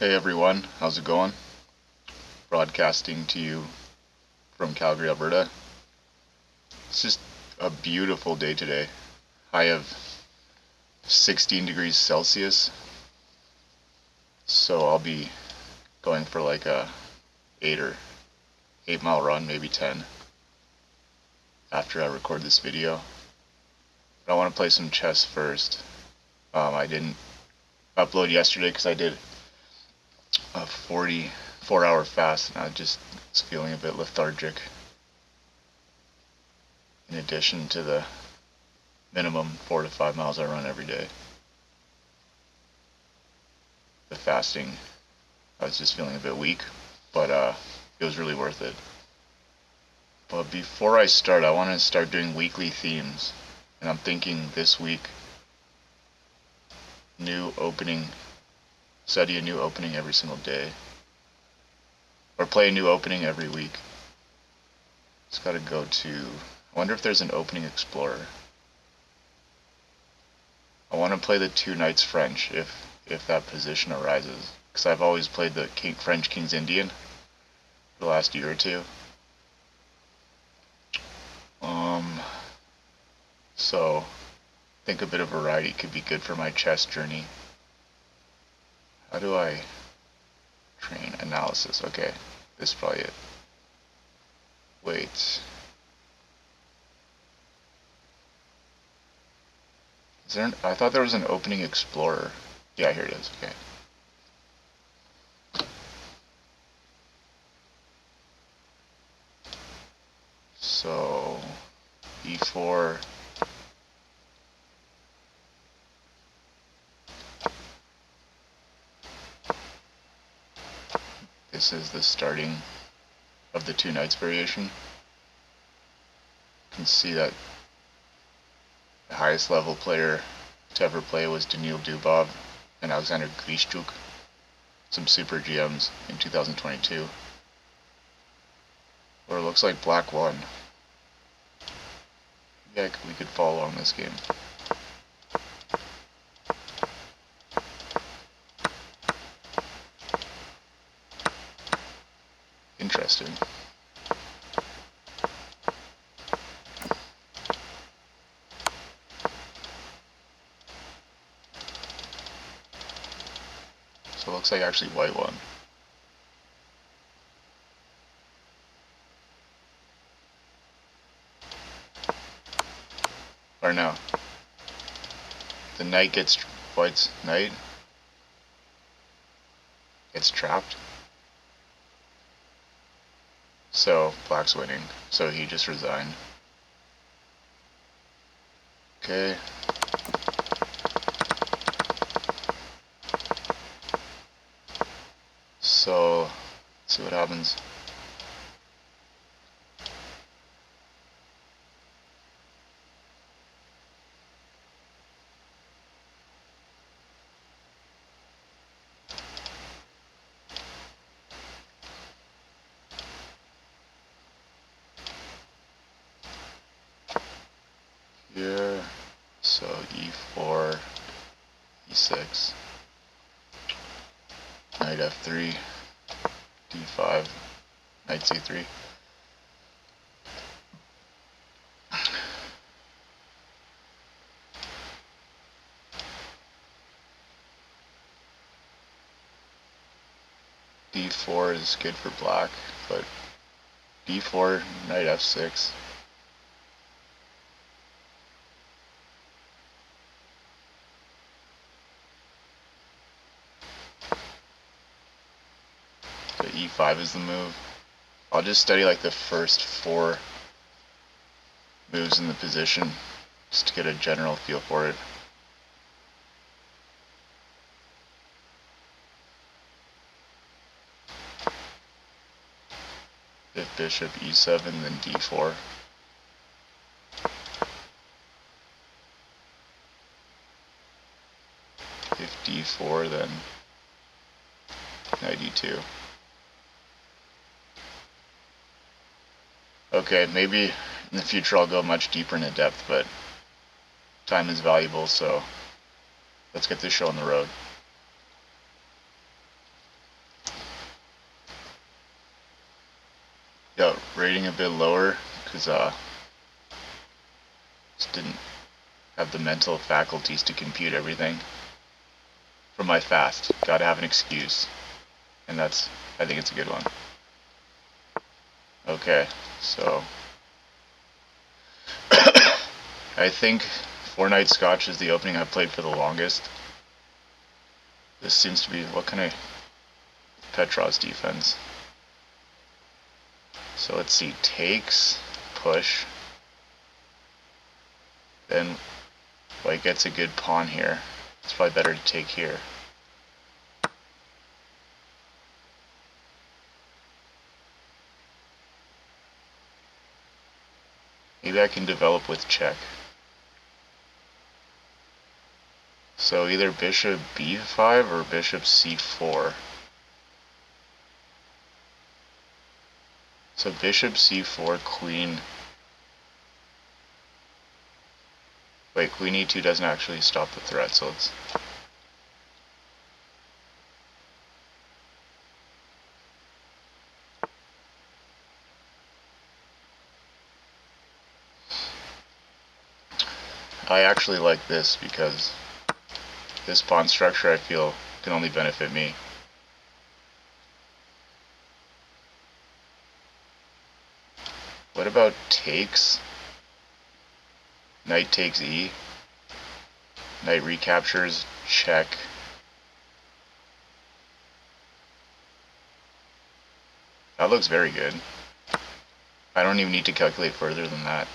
Hey everyone, how's it going? Broadcasting to you from Calgary, Alberta. It's just a beautiful day today. High of 16 degrees Celsius. So I'll be going for like a 8 mile run, maybe 10, after I record this video. But I want to play some chess first. I didn't upload yesterday because I did a 44-hour fast and I just was feeling a bit lethargic. In addition to the minimum 4 to 5 miles I run every day. The fasting, I was just feeling a bit weak, but it was really worth it. But before I start, I want to start doing weekly themes, and I'm thinking this week, study a new opening every single day, or play a new opening every week. Just gotta go to, I wonder if there's an opening explorer. I want to play the two knights French if that position arises, because I've always played the French King's Indian for the last year or two. So I think a bit of variety could be good for my chess journey. How do I train analysis? Okay, this is probably it. Wait. I thought there was an opening explorer. Yeah, here it is. Okay. So, e4. This is the starting of the two knights variation. You can see that the highest level player to ever play was Daniil Dubov and Alexander Grishchuk, some super GMs in 2022. Or it looks like black won. Yeah, we could follow on this game. Interesting. So it looks like actually white won. Or no. The knight gets, white's knight gets trapped. So black's winning. So he just resigned. Okay. So let's see what happens. Here, so e4, e6, knight f3, d5, knight c3. d4 is good for black, but d4, knight f6. So e5 is the move. I'll just study like the first 4 moves in the position just to get a general feel for it. If bishop e7, then d4. If d4, then knight e2. Okay, maybe in the future I'll go much deeper into depth, but time is valuable, so let's get this show on the road. got rating a bit lower because just didn't have the mental faculties to compute everything from my fast. Gotta have an excuse, and I think it's a good one. Okay, so I think 4-Night Scotch is the opening I've played for the longest. This seems to be, what kind of Petrov's defense? So let's see, takes, push, then white gets a good pawn here. It's probably better to take here. Maybe I can develop with check. So either bishop b5 or bishop c4. So bishop c4, queen. Wait, queen e2 doesn't actually stop the threat, so let's... I actually like this because this pawn structure I feel can only benefit me. What about takes? Knight takes e. Knight recaptures, check. That looks very good. I don't even need to calculate further than that.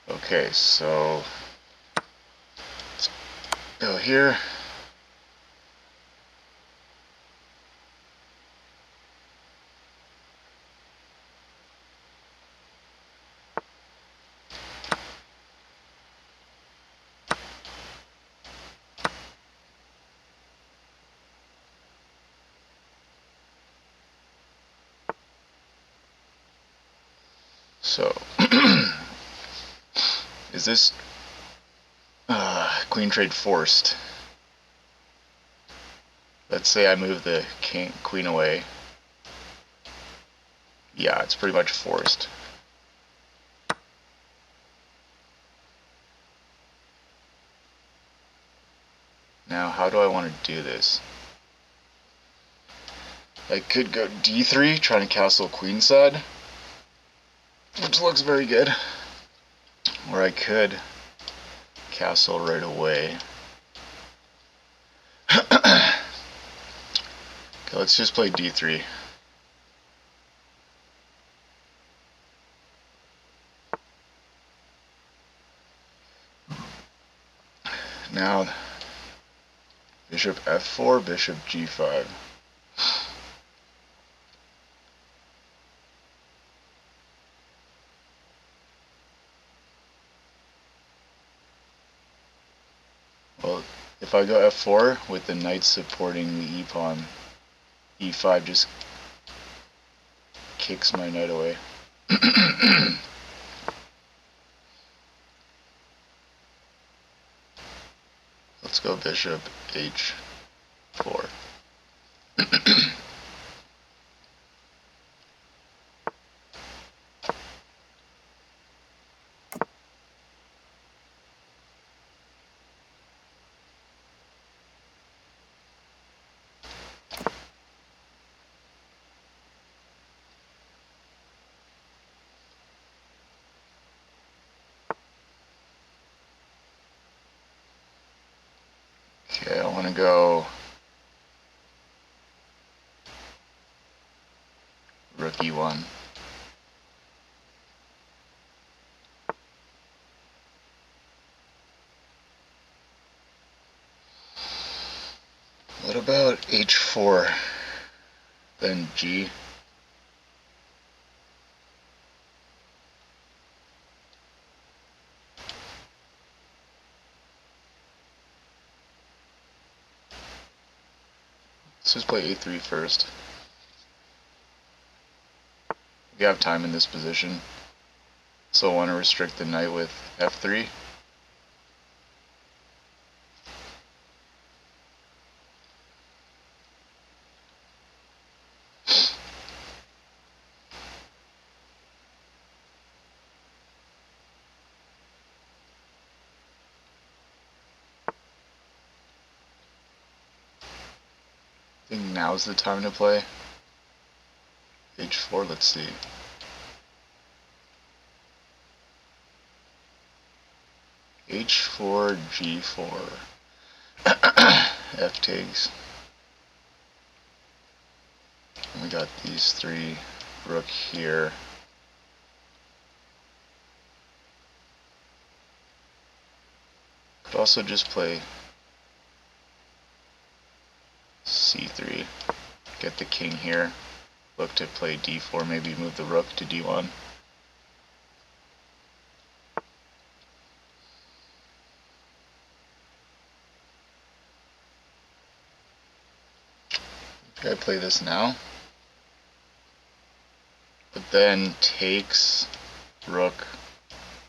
Okay, so let's go here. So, is this queen trade forced? Let's say I move the queen away. Yeah, it's pretty much forced. Now, how do I want to do this? I could go d3, trying to castle queenside, which looks very good. Or I could castle right away. Okay, let's just play d3. Now, bishop f4, bishop g5. Well, if I go f4 with the knight supporting the e-pawn, e5 just kicks my knight away. Let's go bishop h4. Okay, I want to go rook e1. What about h4? Then g. Let's just play a3 first. We have time in this position, so I want to restrict the knight with f3. think now's the time to play. H4, let's see. H4, G4. F takes. And we got these three. Rook here. Could also just play C3. Get the king here. Look to play D4, maybe move the rook to D1. I play this now. But then takes, rook,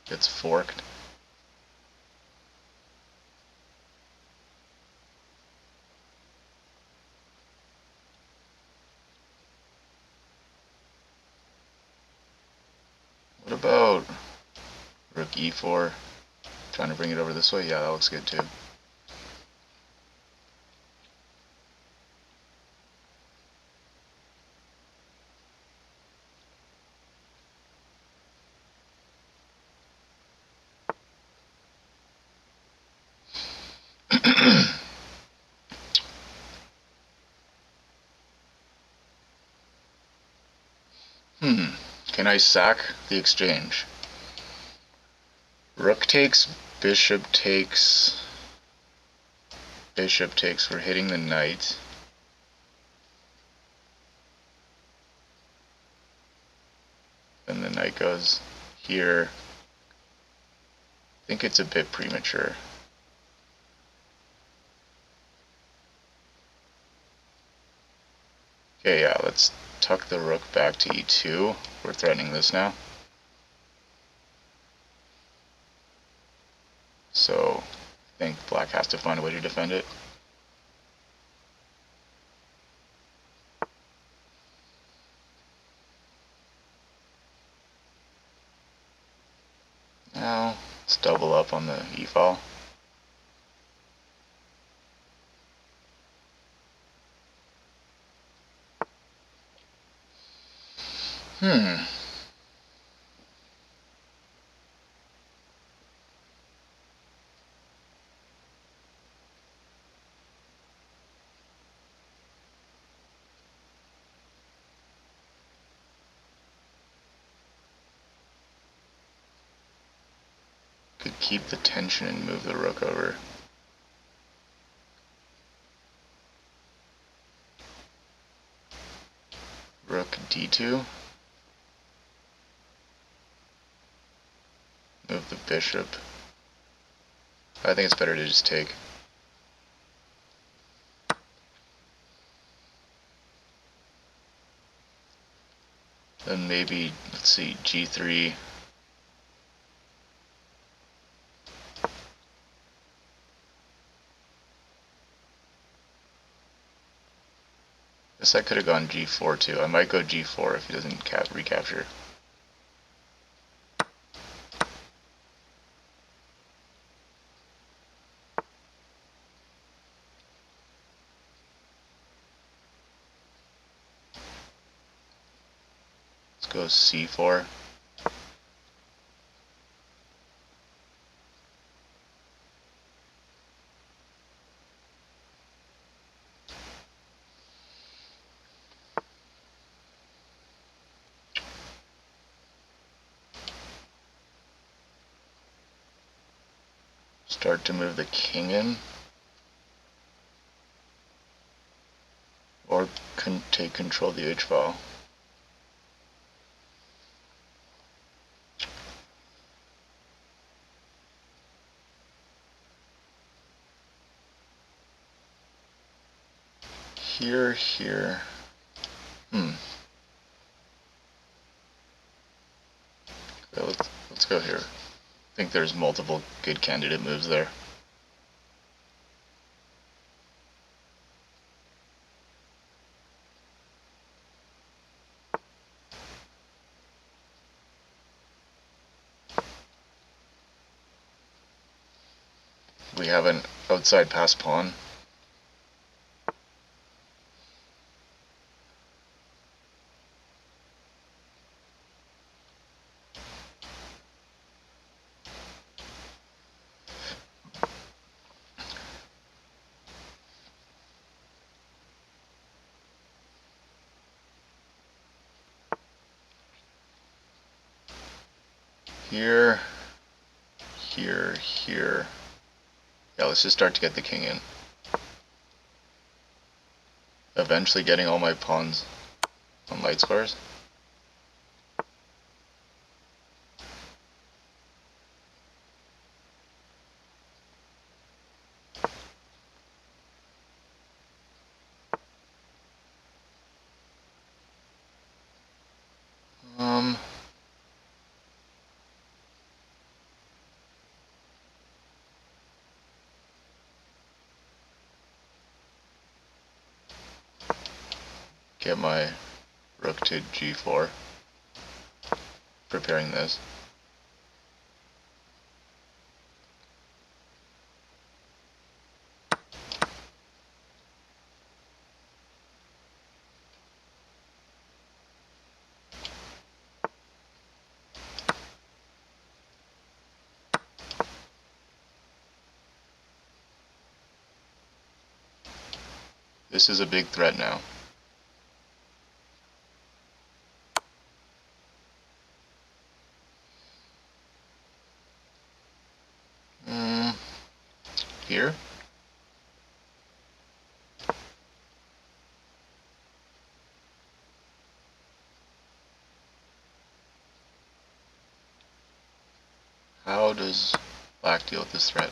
gets forked. What about rook e4? Trying to bring it over this way? Yeah, that looks good too. Can I sack the exchange? Rook takes, bishop takes, bishop takes. We're hitting the knight. Then the knight goes here. I think it's a bit premature. Okay, yeah, let's tuck the rook back to e2. We're threatening this now. So I think black has to find a way to defend it. Now let's double up on the e-file. Could keep the tension and move the rook over. Rook d2. Move the bishop. I think it's better to just take. Then maybe, let's see, g3. Guess I could have gone g4 too. I might go g4 if he doesn't recapture. Let's go c4. Start to move the king in. Or take control of the h-file. Here. Okay, let's go here. I think there's multiple good candidate moves there. We have an outside pass pawn. Here, here, here. Yeah, let's just start to get the king in. Eventually getting all my pawns on light squares. Get my rook to g4, preparing this. This is a big threat now. Here? How does black deal with this threat?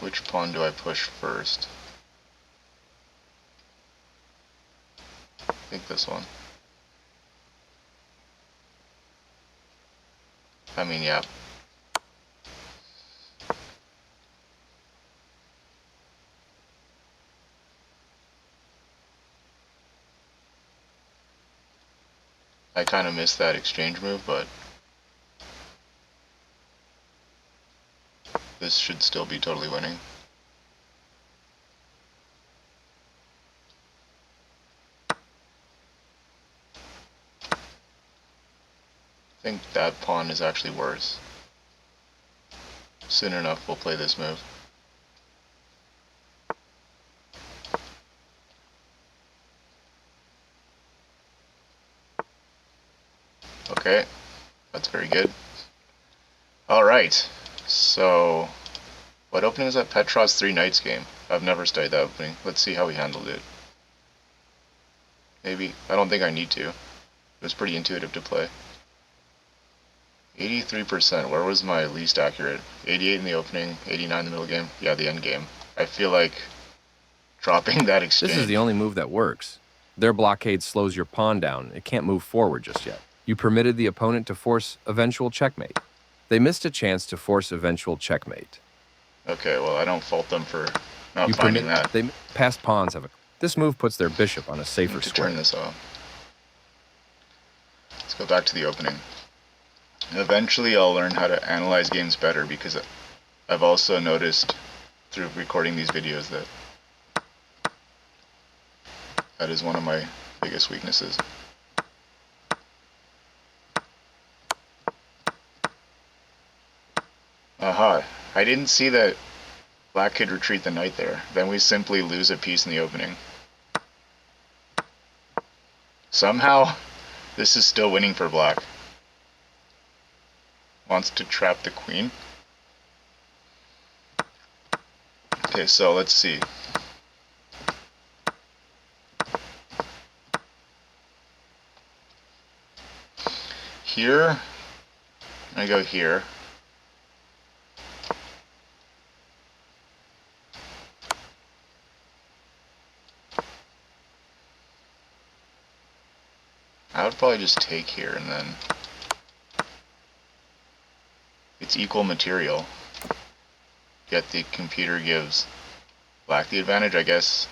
Which pawn do I push first? I think this one. I mean, yeah. I kind of missed that exchange move, but this should still be totally winning. I think that pawn is actually worse. Soon enough, we'll play this move. Okay, that's very good. Alright, so what opening is that? Petrov's 3 Knights game. I've never studied that opening. Let's see how he handled it. Maybe. I don't think I need to. It was pretty intuitive to play. 83%. Where was my least accurate? 88 in the opening, 89 in the middle game. Yeah, the end game. I feel like dropping that exchange. This is the only move that works. Their blockade slows your pawn down. It can't move forward just yet. You permitted the opponent to force eventual checkmate. They missed a chance to force eventual checkmate. Okay, well, I don't fault them for not finding that. Passed pawns have a... This move puts their bishop on a safer square. Turn this off. Let's go back to the opening. Eventually I'll learn how to analyze games better, because I've also noticed through recording these videos that that is one of my biggest weaknesses. Aha, I didn't see that black could retreat the knight there. Then we simply lose a piece in the opening. Somehow, this is still winning for black. Wants to trap the queen. Okay, so let's see. Here, I go here. I would probably just take here, and then it's equal material, yet the computer gives black the advantage, I guess.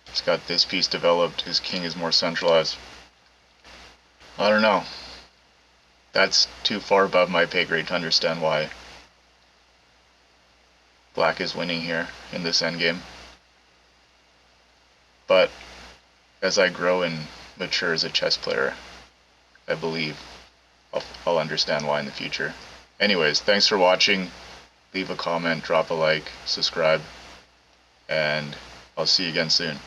It's got this piece developed, his king is more centralized. I don't know. That's too far above my pay grade to understand why black is winning here in this endgame. But as I grow and mature as a chess player, I believe I'll understand why in the future. Anyways, thanks for watching. leave a comment, drop a like, subscribe, and I'll see you again soon.